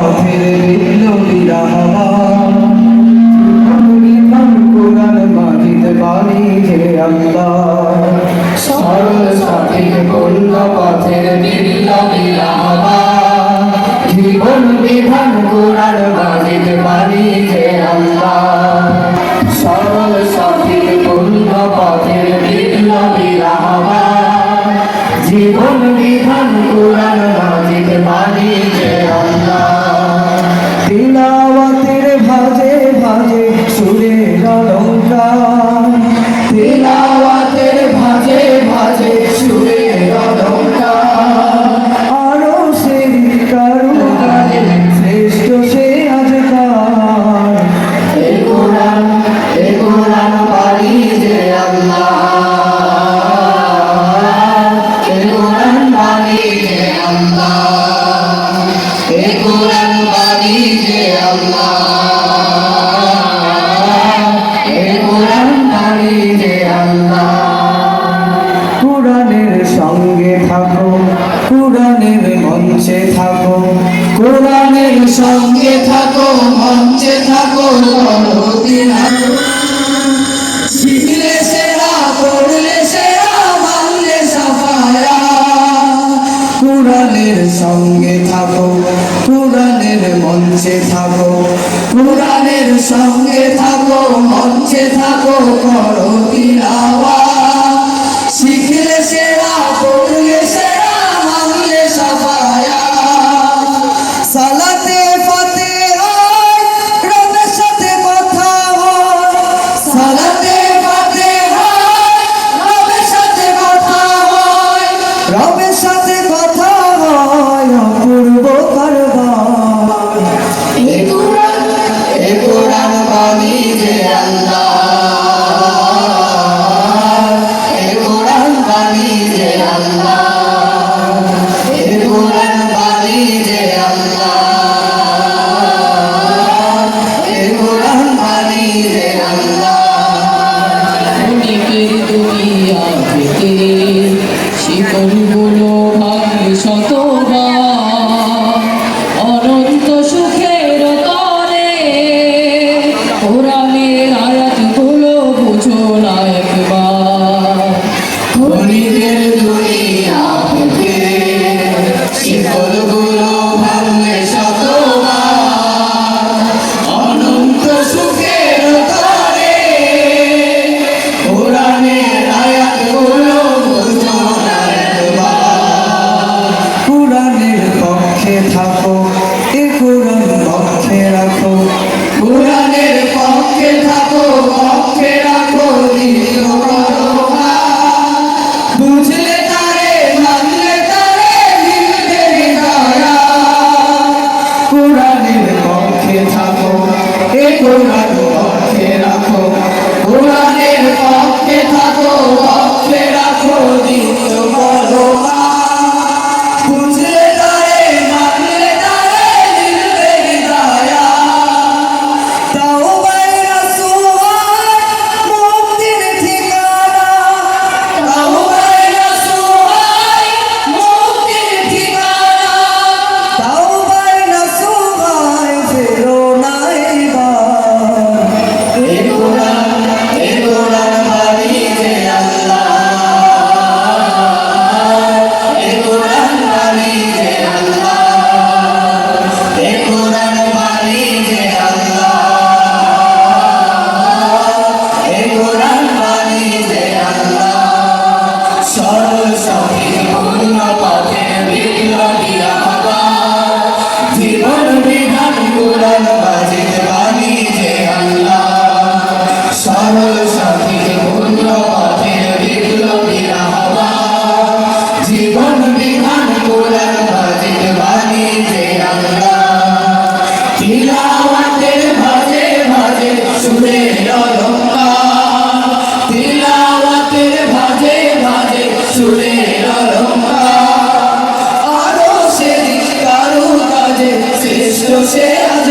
পথের বিপ্লবী রাহবার কোরআন মাজিদ বাণী যে আল্লাহ সরল সঠিক পূর্ণ পথের বিপ্লবী রাহবার জীবন বিধান কোরআন মাজিদ বাণী যে আল্লাহ সরল সঠিক পূর্ণ পথের বিপ্লবী রাহবার জীবন বিধান কোরআন মাজিদ বাণী যে আল্লাহ তিলাওয়াতের ভাজে ভাজে সুরের অলংকার তিলাওয়াতের ভাজে ভাজে সুরের অলংকার আরো সে কারুকারে শ্রেষ্ঠ সে আজকার এ কোরআন বাণী যে আল্লাহ এ কোরআন বাণী যে আল্লাহ এ কোরআন বাণী যে আল্লাহ এ কোরআন বাণী যে আল্লাহ কোরআনের সঙ্গে থাকো কোরআনের মঞ্চে থাকো কোরআনের সঙ্গে থাকো মঞ্চে থাকো শিখলে সেরা পড়লে সেরা মানলে সাফায়া কোরআনের সঙ্গে থাকো কোরআনের মঞ্চে থাকো কোরআনের সঙ্গে থাকো মঞ্চে থাকো করো তিলাওয়াত শিখলে সেরা পড়লে সেরা মানলে সাফায়া সালাতে ফাতিহায় রবের সাথে কথা হয় সালাতে ফাতিহায় রবের সাথে কথা হয় রবের সাথে কথা হয় অপূর্ব কারবার এ কোরআন বাণী যে আল্লাহ এ কোরআন বাণী যে আল্লাহ এ কোরআন বাণী যে আল্লাহ এ কোরআন বাণী যে আল্লাহ অনেকের দুনিয়া থেকে শিকলগুলো ভাঙে শতবার অনন্ত সুখের তরে কোরআনের আয়াতগুলো বুঝো না একবার ধনীদের দুনিয়া থেকে শিকলগুলো ভাঙলে শতবার অনন্ত সুখের তরে কোরআনের আয়াতগুলো বুঝো না একবার কোরআনের পক্ষে থাকো এ কোরআন পক্ষে রাখো কোরআনের পক্ষে থাকো পক্ষে রাখো দিল বুঝলে তারে মানলে তারে মিলবে হৃদয়া কোরআনের পক্ষে থাকো এ কোরআন পক্ষে রাখো কোরআনের পক্ষে থাকো পক্ষে রাখো দিল বুঝলে তারে মানলে তারে মিলবে হৃদয়া তাওবায়ে রাসূল মুক্তির ঠিকানা তাওবায়ে রাসূল মুক্তির ঠিকানা তাওবায়ে রাসূল ফেরো না এবার এ কোরআন বাণী যে আল্লাহ এ কোরআন বাণী যে আল্লাহ এ কোরআন বাণী যে আল্লাহ এ কোরআন বাণী যে আল্লাহ সরল সঠিক পূর্ণ পথের বিপ্লবী রাহবার জীবন বিধান কোরআন মাজিদ বাণী যে আল্লাহ সরল সঠিক পূর্ণ পথের বিপ্লবী রাহবার জীবন বিধান কোরআন মাজিদ বাণী যে আল্লাহ তিলাওয়াতের ভাজে ভাজে সুরের অলংকার তিলাওয়াতের ভাজে ভাজে সুরের অলংকার আরো সে কারুকাজে শ্রেষ্ঠ সে আজ